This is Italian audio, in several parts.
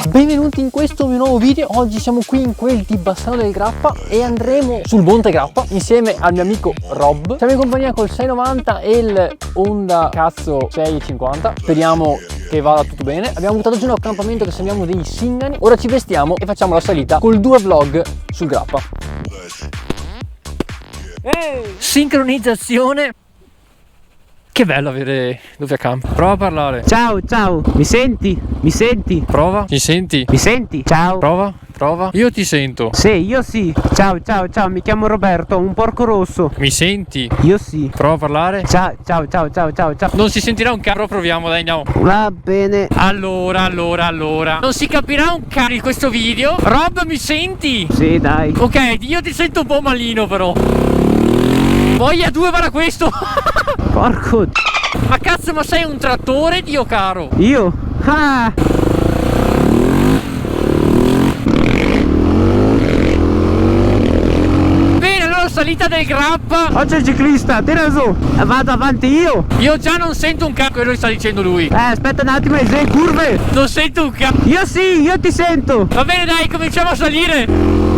Benvenuti in questo mio nuovo video. Oggi siamo qui in quel di Bassano del Grappa e andremo sul Monte Grappa insieme al mio amico Rob. Siamo in compagnia col 690 e il Honda cazzo 650. Speriamo che vada tutto bene. Abbiamo buttato giù un accampamento che sembriamo dei singani. Ora ci vestiamo e facciamo la salita col 2 vlog sul Grappa. Sincronizzazione. Che bello avere dove accampo. Prova a parlare. Ciao, ciao, mi senti? Mi senti? Prova. Ti senti? Mi senti? Ciao. Prova. Prova. Io ti sento. Sì, io sì. Ciao, ciao, ciao, mi chiamo Roberto, un porco rosso. Mi senti? Io sì. Prova a parlare. Ciao, ciao, ciao, ciao, ciao, ciao. Non si sentirà un carro, proviamo, dai, andiamo. Va bene. Allora. Non si capirà un carro in questo video. Rob, mi senti? Sì, dai. Ok, io ti sento un po' malino però. Poi a due varrà questo. Porco. Ma cazzo, ma sei un trattore, Dio caro. Io? Ah! Bene, allora salita del Grappa. Oggi è il ciclista, tira su. Vado avanti io. Io già non sento un cazzo, quello che sta dicendo lui. Aspetta un attimo, sei curve. Non sento un cazzo. Io sì, io ti sento. Va bene, dai, cominciamo a salire.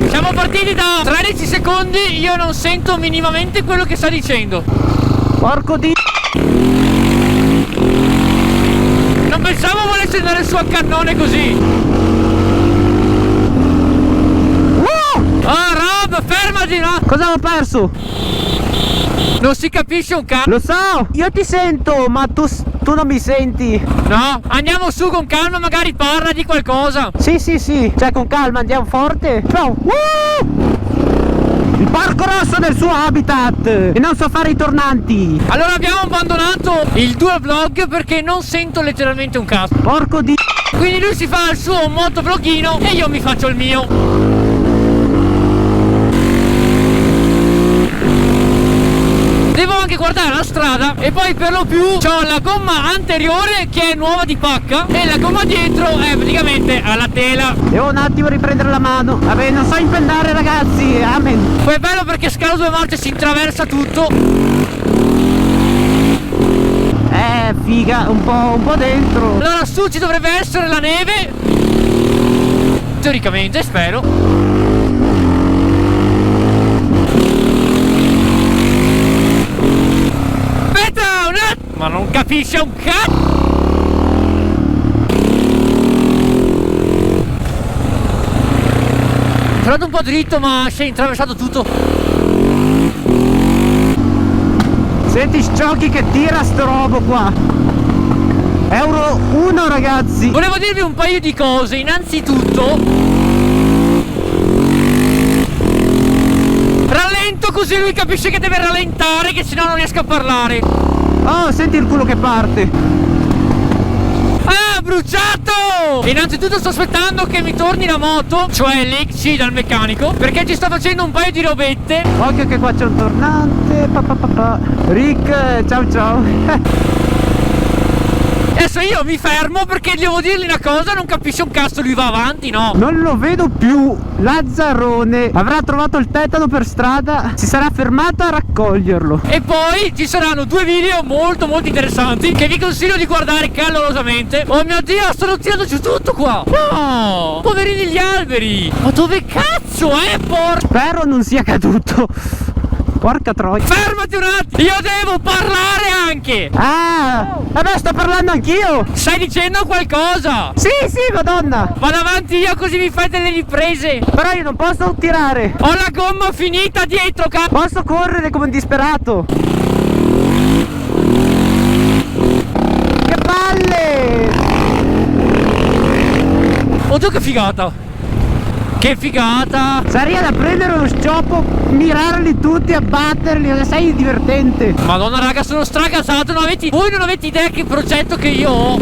Siamo partiti da 13 secondi, io non sento minimamente quello che sta dicendo. Porco di... Non pensavo volesse andare su a cannone così. Oh Rob, fermati, no? Cosa ho perso? Non si capisce un cazzo. Lo so, io ti sento, ma tu non mi senti. No, andiamo su con calma, magari parla di qualcosa. Sì, cioè con calma, andiamo forte. No. Il porco rosso nel suo habitat e non so fare i tornanti. Allora abbiamo abbandonato il dual vlog perché non sento letteralmente un cazzo. Porco di... Quindi lui si fa il suo motovloghino e io mi faccio il mio. Devo anche guardare la strada e poi per lo più ho la gomma anteriore che è nuova di pacca e la gomma dietro è praticamente alla tela. Devo un attimo riprendere la mano. Vabbè, non so impennare, ragazzi. Amen. Poi è bello perché scalo due marce, si intraversa tutto. Figa, un po' dentro. Allora su ci dovrebbe essere la neve. Teoricamente, spero. Ma non capisce un cazzo. Sono andato un po' dritto ma si è intraversato tutto. Senti Sciocchi che tira sto robo qua. Euro 1, ragazzi. Volevo dirvi un paio di cose. Innanzitutto rallento così lui capisce che deve rallentare, che sennò non riesco a parlare. Oh, senti il culo che parte. Ah, bruciato! Innanzitutto sto aspettando che mi torni la moto, cioè l'XC dal meccanico, perché ci sto facendo un paio di robette. Occhio che qua c'è un tornante. Rick, ciao. Adesso io mi fermo perché devo dirgli una cosa, non capisce un cazzo, lui va avanti, no? Non lo vedo più. Lazzarone avrà trovato il tetano per strada, si sarà fermato a raccoglierlo. E poi ci saranno due video molto interessanti che vi consiglio di guardare calorosamente. Oh mio Dio, stanno tirando giù tutto qua. No, poverini gli alberi. Ma dove cazzo è, Spero non sia caduto. Porca troia. Fermati un attimo, io devo parlare anche. Ah, vabbè, sto parlando anch'io. Stai dicendo qualcosa? Sì, madonna. Vado avanti io così mi fai delle riprese. Però io non posso tirare. Ho la gomma finita dietro, posso correre come un disperato. Che palle. Oddio che figata. Che figata. Sarebbe da prendere uno scioppo, mirarli tutti, abbatterli. Sei divertente. Madonna raga, sono stragasato. Voi non avete idea che progetto che io ho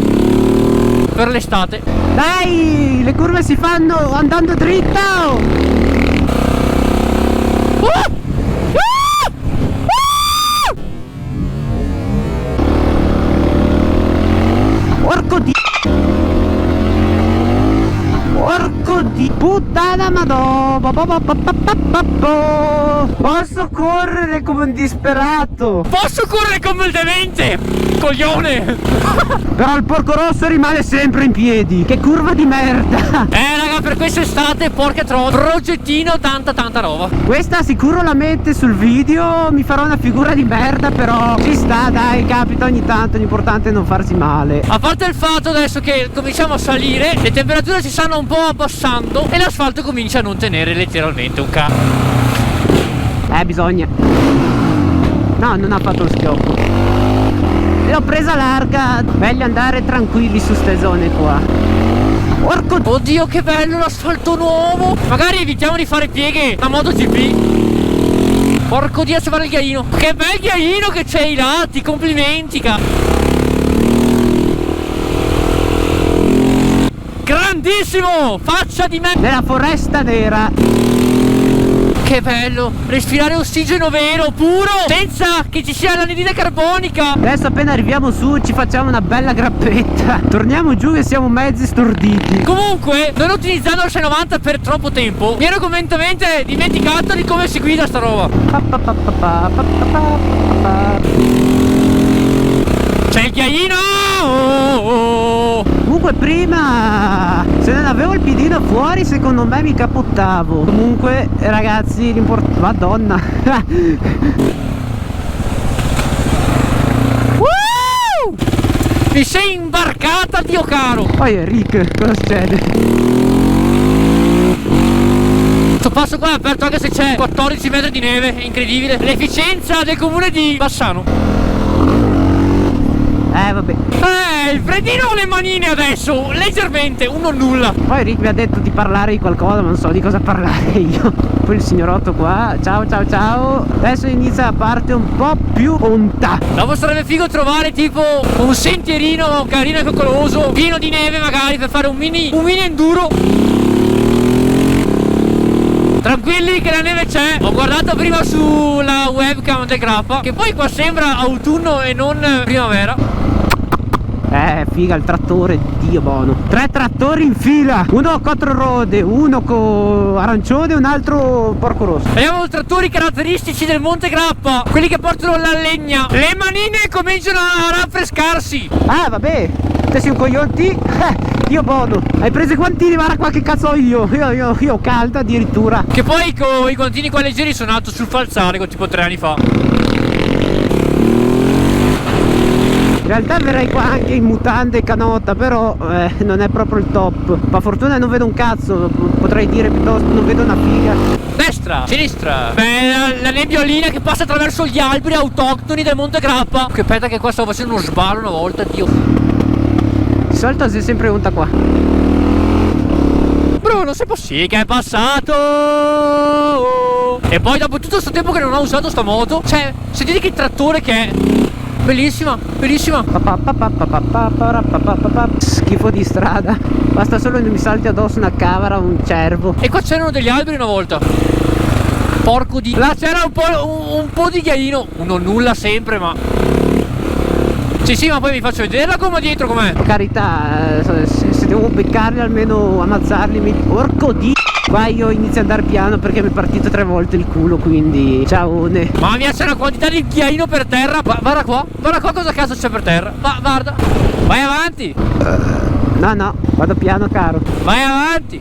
per l'estate. Dai, le curve si fanno andando dritta. Porco di puttana madò. Posso correre come un disperato. Posso correre come il demente, coglione. Però il porco rosso rimane sempre in piedi. Che curva di merda. Raga, per quest'estate, porca troia, progettino, tanta roba. Questa sicuro la mette sul video. Mi farò una figura di merda, però ci sta, dai, capita ogni tanto. L'importante è non farsi male. A parte il fatto adesso che cominciamo a salire, le temperature si stanno un po' abbassando e l'asfalto comincia a non tenere letteralmente un cazzo. Bisogna. No, non ha fatto lo schioppo. L'ho presa larga. Meglio andare tranquilli su ste zone qua. Porco. Oddio, che bello l'asfalto nuovo. Magari evitiamo di fare pieghe a MotoGP. Porco dio, se va il ghiaino. Che bel ghiaino che c'è ai lati. Complimenti, grandissimo. Faccia di me. Nella foresta nera. Che bello, respirare ossigeno vero, puro, senza che ci sia l'anidride carbonica. Adesso appena arriviamo su ci facciamo una bella grappetta. Torniamo giù che siamo mezzi storditi. Comunque, non utilizzando il 690 per troppo tempo, mi ero completamente dimenticato di come si guida sta roba. C'è il ghiaino! Comunque prima, se non avevo il piedino fuori, secondo me mi capottavo. Comunque ragazzi, Madonna. Mi sei imbarcata, Dio caro. Poi Rick, cosa succede? Questo passo qua è aperto anche se c'è 14 metri di neve, è incredibile. L'efficienza del comune di Bassano. Vabbè. Il freddino o le manine adesso? Leggermente, uno nulla. Poi Rick mi ha detto di parlare di qualcosa, ma non so di cosa parlare io. Poi il signorotto qua, ciao ciao ciao. Adesso inizia la parte un po' più onta. Dopo sarebbe figo trovare tipo un sentierino carino e coccoloso, pieno di neve magari, per fare un mini enduro. Tranquilli che la neve c'è. Ho guardato prima sulla webcam del Grappa, che poi qua sembra autunno e non primavera. Figa il trattore, Dio buono. 3 trattori in fila. Uno a 4 rode, uno con arancione e un altro porco rosso. Abbiamo trattori caratteristici del Monte Grappa, quelli che portano la legna. Le manine cominciano a raffrescarsi. Vabbè, te sei un coglionti. Dio buono. Hai preso i guantini, guarda qua che cazzo ho io. Io ho calda addirittura. Che poi con i guantini qua leggeri sono nato sul falsare con tipo 3 anni fa. In realtà verrei qua anche in mutande e canotta, però non è proprio il top. Per fortuna non vedo un cazzo, potrei dire piuttosto non vedo una figa. Destra, sinistra. Beh, la nebbiolina che passa attraverso gli alberi autoctoni del Monte Grappa. Che aspetta che qua stavo facendo uno sballo una volta, Dio. Di solito sei sempre unta qua. Bruno, sei possibile che è passato? E poi dopo tutto questo tempo che non ho usato sta moto, cioè, sentite che trattore che è. Bellissima, bellissima. Schifo di strada. Basta solo che non mi salti addosso una cavara o un cervo. E qua c'erano degli alberi una volta. Porco di... Là c'era un po' di ghiaino. Uno nulla sempre, ma... Sì, ma poi vi faccio vedere la gomma dietro com'è. Per carità, se devo beccarli almeno ammazzarli. Porco di... Qua io inizio ad andare piano perché mi è partito 3 volte il culo, quindi ciaone. Mamma mia, c'è una quantità di ghiaino per terra. Guarda qua cosa cazzo c'è per terra. Guarda, vai avanti. No, vado piano caro. Vai avanti.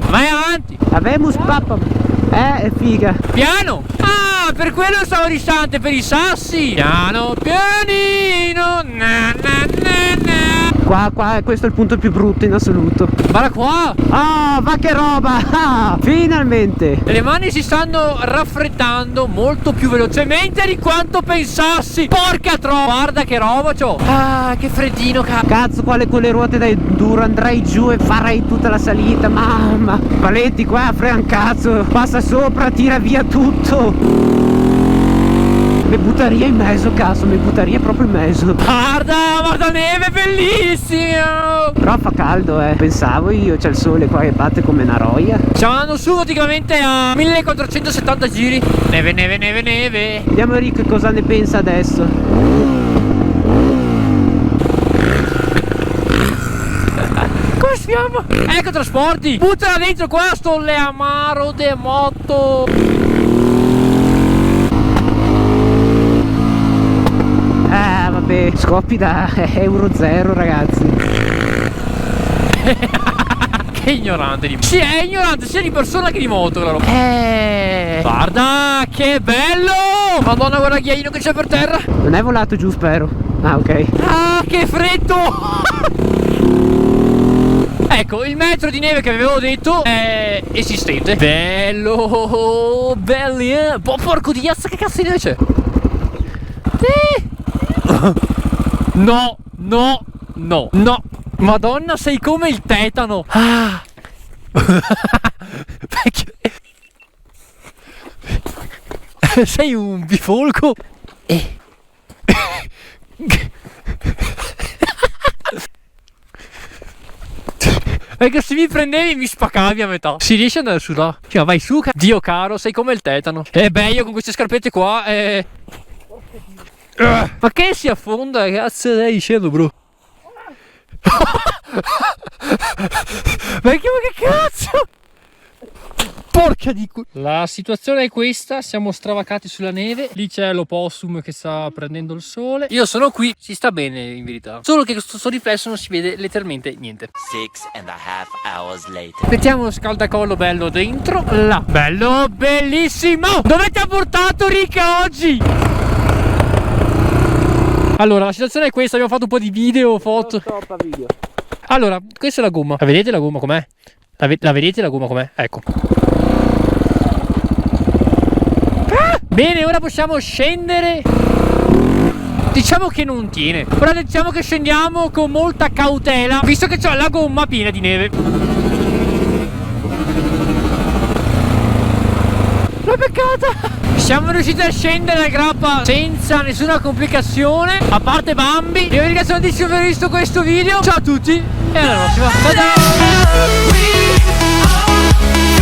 Avemus papà. È figa. Piano. Per quello stavo distante, per i sassi. Piano, pianino. Qua, questo è il punto più brutto in assoluto. Guarda qua. Ma che roba. Finalmente. Le mani si stanno raffreddando molto più velocemente di quanto pensassi. Porca troia. Guarda che roba c'ho. Che freddino, cazzo, quale con le ruote da enduro andrai giù e farai tutta la salita. Mamma. Paletti qua, frega un cazzo. Passa sopra, tira via tutto. Mi buttaria in mezzo, cazzo, mi buttaria proprio in mezzo. Guarda neve, bellissimo. Però fa caldo, pensavo io, c'è il sole qua che batte come una roia. Stiamo andando su praticamente a 1470 giri. Neve. Vediamo Rick cosa ne pensa adesso. Come fiamma. Ecco trasporti. Buttala dentro qua sto le amaro de moto. Ah vabbè, scoppi da euro 0 ragazzi. Che ignorante di... Sì, è ignorante sia di persona che di moto la roba. Guarda che bello. Madonna, guarda il ghiaino che c'è per terra. Non è volato giù, spero. Ah ok. Ah, che freddo. Ecco, il metro di neve che avevo detto è esistente. Bello, belli, porco di cazzo, che cazzo di neve c'è? No, no, no, no. Madonna, sei come il tetano. Ah. Sei un bifolco. Perché se mi prendevi mi spaccavi a metà. Si riesce ad andare su là? Cioè, vai su, Dio caro, sei come il tetano. Beh, io con queste scarpette qua ma che si affonda? Cazzo stai dicendo, bro? Ma che cazzo? Porca di La situazione è questa, siamo stravacati sulla neve. Lì c'è l'opossum che sta prendendo il sole. Io sono qui, si sta bene in verità. Solo che questo riflesso non si vede letteralmente niente. 6.5 hours later. Mettiamo lo scaldacollo bello dentro. Là. Bello, bellissimo. Dove ti ha portato Rica oggi? Allora, la situazione è questa, abbiamo fatto un po' di video, foto. Allora, questa è la gomma. La vedete la gomma com'è? La vedete la gomma com'è? Ecco. Bene, ora possiamo scendere. Diciamo che non tiene. Ora diciamo che scendiamo con molta cautela, visto che c'ho la gomma piena di neve. L'ho beccata! Siamo riusciti a scendere dal grappa senza nessuna complicazione, a parte Bambi. Io vi ringrazio tantissimo per aver visto questo video. Ciao a tutti e alla prossima. Ciao ciao!